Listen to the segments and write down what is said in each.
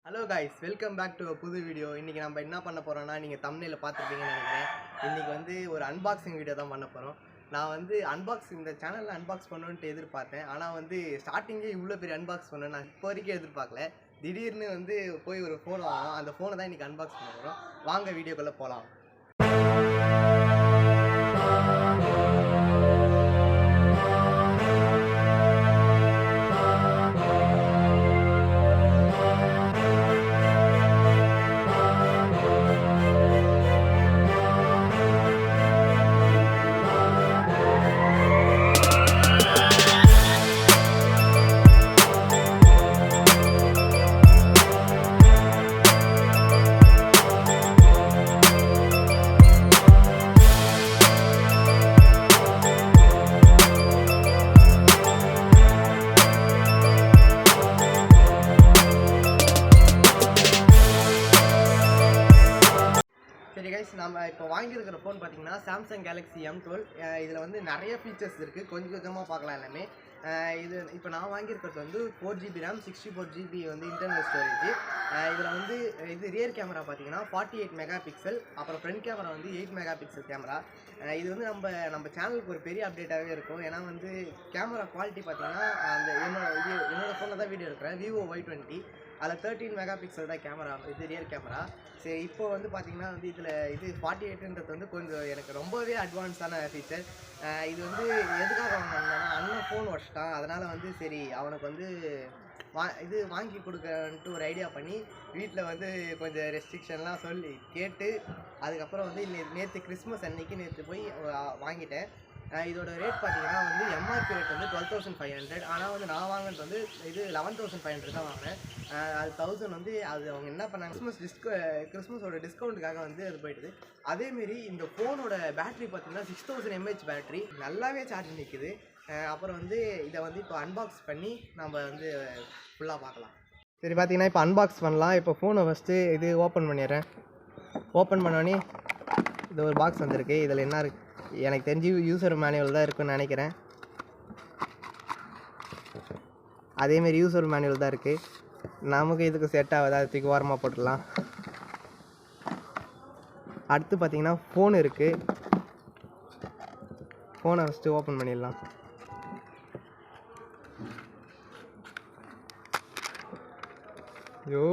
Hello guys, welcome back to புது video. இன்றைக்கி நம்ம என்ன பண்ண போகிறோம்னா, நீங்கள் தம்ப்நெயில்ல பார்த்துருப்பீங்கன்னு நினைக்கிறேன். இன்றைக்கி வந்து ஒரு அன்பாக்சிங் வீடியோ தான் பண்ண போகிறோம். நான் வந்து இந்த சேனலில் அன்பாக்ஸ் பண்ணணுன்ட்டு எதிர்பார்த்தேன். ஆனால் வந்து ஸ்டார்டிங்கே இவ்வளோ பெரிய அன்பாக்ஸ் பண்ணேன் நான் இப்போ வரைக்கும் எதிர்பார்க்கல. திடீர்னு வந்து போய் ஒரு ஃபோன் வாங்கணும். அந்த ஃபோனை தான் இன்றைக்கி அன்பாக்ஸ் பண்ண போகிறோம். வாங்க வீடியோக்குள்ளே போகலாம். சரி கைஸ், நம்ம இப்போ வாங்கியிருக்கிற ஃபோன் பார்த்தீங்கன்னா சாம்சங் Galaxy M12. இதில் வந்து நிறைய ஃபீச்சர்ஸ் இருக்குது. கொஞ்சம் கொஞ்சமாக பார்க்கலாம் எல்லாமே. இது இப்போ நான் வாங்கியிருக்கிறது வந்து 4GB RAM 64GB வந்து இன்டர்னல் ஸ்டோரேஜ். இதில் வந்து இது ரியர் கேமரா பார்த்தீங்கன்னா 48 மெகா பிக்சல், அப்புறம் ஃப்ரண்ட் கேமரா வந்து 8 மெகா பிக்சல் கேமரா. இது வந்து நம்ம சேனலுக்கு ஒரு பெரிய அப்டேட்டாகவே இருக்கும். ஏன்னா வந்து கேமரா குவாலிட்டி பார்த்தீங்கன்னா என்னோடய ஃபோனில் தான் வீடியோ எடுக்கிறேன், Vivo Y20. அதில் 13 மெகா பிக்சல் தான் கேமரா, இது ரியர் கேமரா. சரி, இப்போ வந்து பார்த்திங்கன்னா வந்து இது 48ன்றது வந்து கொஞ்சம் எனக்கு ரொம்பவே அட்வான்ஸான ஃபீச்சர். இது வந்து எதுக்காக வாங்கினா, அண்ணன் ஃபோன் வச்சிட்டான். அதனால் வந்து சரி அவனுக்கு வந்து இது வாங்கி கொடுக்கன்ட்டு ஒரு ஐடியா பண்ணி வீட்டில் வந்து கொஞ்சம் ரெஸ்ட்ரிக்ஷன்லாம் சொல்லி கேட்டு அதுக்கப்புறம் வந்து நேற்று கிறிஸ்மஸ் அன்னைக்கு போய் வாங்கிட்டேன். இதோட ரேட் பார்த்தீங்கன்னா வந்து எம்ஆர்பி ரேட் வந்து 12,500. ஆனால் வந்து நான் வாங்கினது வந்து இது 11,500 தான் வாங்கினேன். அது 1000 வந்து அது அவங்க என்ன பண்ணாங்க, கிறிஸ்மஸோட டிஸ்கவுண்ட்டுக்காக வந்து அது போயிடுது. அதேமாரி இந்த ஃபோனோட பேட்ரி பார்த்தீங்கன்னா 6000 mAh பேட்ரி, நல்லாவே சார்ஜ் நிற்குது. அப்புறம் வந்து இதை வந்து இப்போ அன்பாக்ஸ் பண்ணி நம்ம வந்து ஃபுல்லாக பார்க்கலாம். சரி, பார்த்தீங்கன்னா இப்போ அன்பாக்ஸ் பண்ணலாம். இப்போ ஃபோனை ஃபஸ்ட்டு இது ஓப்பன் பண்ணிடுறேன். ஓப்பன் பண்ணோடனே இது ஒரு பாக்ஸ் வந்திருக்கு. இதில் என்ன இருக்குது, எனக்கு தெரிஞ்சு யூசர் மேனுவல் தான் இருக்குன்னு நினைக்கிறேன். அதேமாரி யூசர் மேனுவல் தான் இருக்குது. நமக்கு இதுக்கு செட் ஆகுது, அது தூக்கி ஓரமாக போட்டுடலாம். அடுத்து பார்த்திங்கன்னா ஃபோன் இருக்குது. ஃபோனை ஃபஸ்ட்டு ஓப்பன் பண்ணிடலாம். ஐயோ,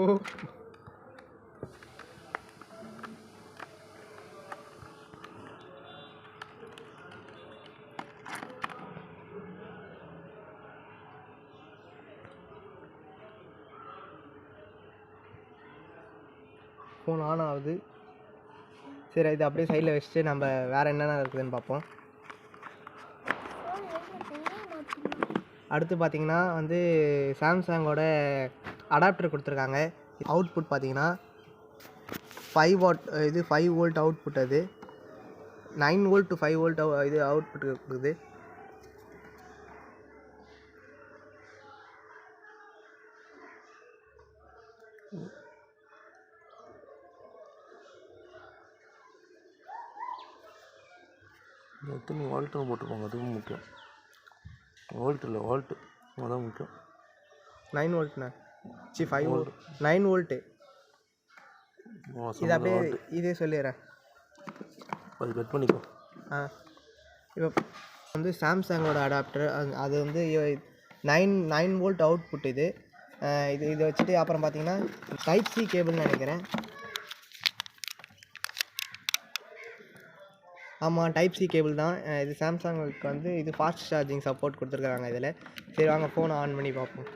ஃபோன் ஆன் ஆகுது. சரி, இது அப்படியே சைடில் வச்சுட்டு நம்ம வேறு என்னென்ன இருக்குதுன்னு பார்ப்போம். அடுத்து பார்த்திங்கன்னா வந்து சாம்சங்கோட அடாப்டர் கொடுத்துருக்காங்க. அவுட்புட் பார்த்திங்கன்னா 5 வாட், இது 5 வோல்ட் அவுட்புட். அது 9 வோல்ட் டு 5 வோல்ட் இது அவுட்புட் கொடுக்குது. எத்தனை வால்ட்னு போட்டுருப்பாங்க, அதுவும் முக்கியம். வோல்ட் இல்லை, வால்ட்டு அதான் முக்கியம். 9 வோல்ட்ண்ணா, 5 வோல்ட் 9 வோல்ட்டு. இது அப்படியே இதே சொல்லிடுறேன், அது கட் பண்ணிக்கோ. இப்போ வந்து சாம்சங்கோட அடாப்டர் அது வந்து 9 வோல்ட் அவுட்புட். இதை வச்சுட்டு அப்புறம் பார்த்தீங்கன்னா டைப் சி கேபிள்னு நினைக்கிறேன். ஆமாம், டைப் சி கேபிள் தான் இது. சாம்சங்குக்கு வந்து இது ஃபாஸ்ட் சார்ஜிங் சப்போர்ட் கொடுத்துருக்காங்க இதில். சரி, வாங்க ஃபோனை ஆன் பண்ணி பார்ப்போம்.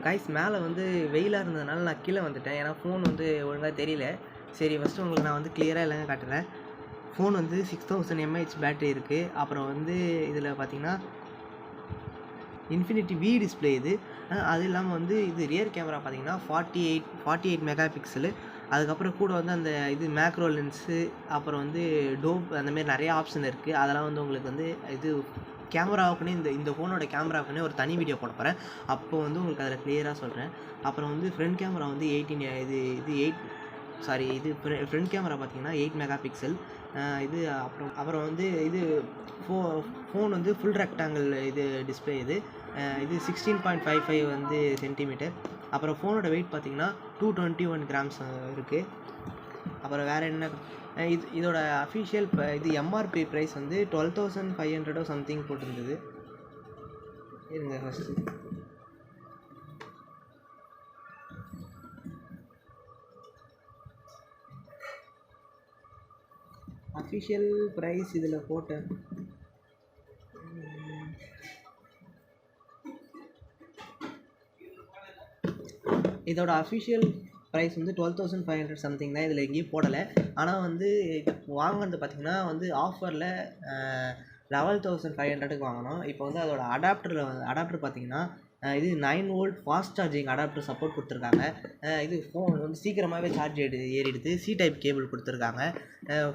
கைஸ், மேலே வந்து வெயிலாக இருந்ததுனால நான் கீழே வந்துட்டேன். ஏன்னா ஃபோன் வந்து ஒழுங்காக தெரியல. சரி, ஃபஸ்ட்டு உங்களுக்கு நான் வந்து கிளியராக எல்லாமே காட்டுறேன். ஃபோன் வந்து 6000 mAh பேட்ரி இருக்குது. அப்புறம் வந்து இதில் பார்த்திங்கன்னா இன்ஃபினிட்டி வி டிஸ்பிளே இது. அது இல்லாமல் வந்து இது ரியர் கேமரா பார்த்திங்கன்னா 48 மெகா பிக்சலு. அதுக்கப்புறம் கூட வந்து அந்த இது மேக்ரோ லென்ஸு, அப்புறம் வந்து டோப், அந்தமாரி நிறையா ஆப்ஷன் இருக்குது. அதெல்லாம் வந்து உங்களுக்கு வந்து இது கேமராவுக்குன்னே இந்த ஃபோனோட கேமராவுக்குன்னே ஒரு தனி வீடியோ போட போகிறேன். அப்போ வந்து உங்களுக்கு அதில் கிளியராக சொல்கிறேன். அப்புறம் வந்து ஃப்ரண்ட் கேமரா வந்து ஃப்ரண்ட் கேமரா பார்த்தீங்கன்னா 8 மெகா பிக்சல். இது அப்புறம் வந்து இது ஃபோன் வந்து ஃபுல் ரெக்டாங்கிள் இது டிஸ்பிளே. இது 16.55 வந்து சென்டிமீட்டர். அப்புறம் ஃபோனோட வெயிட் பார்த்தீங்கன்னா 221 கிராம்ஸ் இருக்குது. அப்புறம் வேறு என்ன, இதோட அஃபிஷியல் இது எம்ஆர்பி ப்ரைஸ் வந்து 12,500 சம்திங் போட்டிருந்தது. இருங்க ஃபஸ்ட்டு அஃபிஷியல் ப்ரைஸ் இதில் போட்டேன். இதோட அஃபிஷியல் ப்ரைஸ் வந்து 12,500 சம்திங் தான். இதில் எங்கேயும் போடலை. ஆனால் வந்து வாங்கினது பார்த்திங்கன்னா வந்து ஆஃபரில் 11,500க்கு வாங்கினோம். இப்போ வந்து அதோட அடாப்டர் பார்த்திங்கன்னா இது 9 volt fast charging adapter support கொடுத்துருக்காங்க. இது ஃபோன் வந்து சீக்கிரமாகவே சார்ஜ் ஏறிடுது. சி டைப் கேபிள் கொடுத்துருக்காங்க.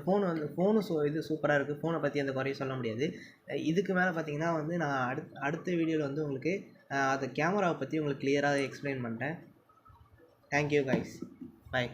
ஃபோனு இது சூப்பராக இருக்குது. ஃபோனை பற்றி எந்த குறையும் சொல்ல முடியாது. இதுக்கு மேலே பார்த்திங்கன்னா வந்து நான் அடுத்த வீடியோவில் வந்து உங்களுக்கு அந்த கேமராவை பற்றி உங்களுக்கு கிளியராக எக்ஸ்பிளைன் பண்ணுறேன். Thank you guys. Bye.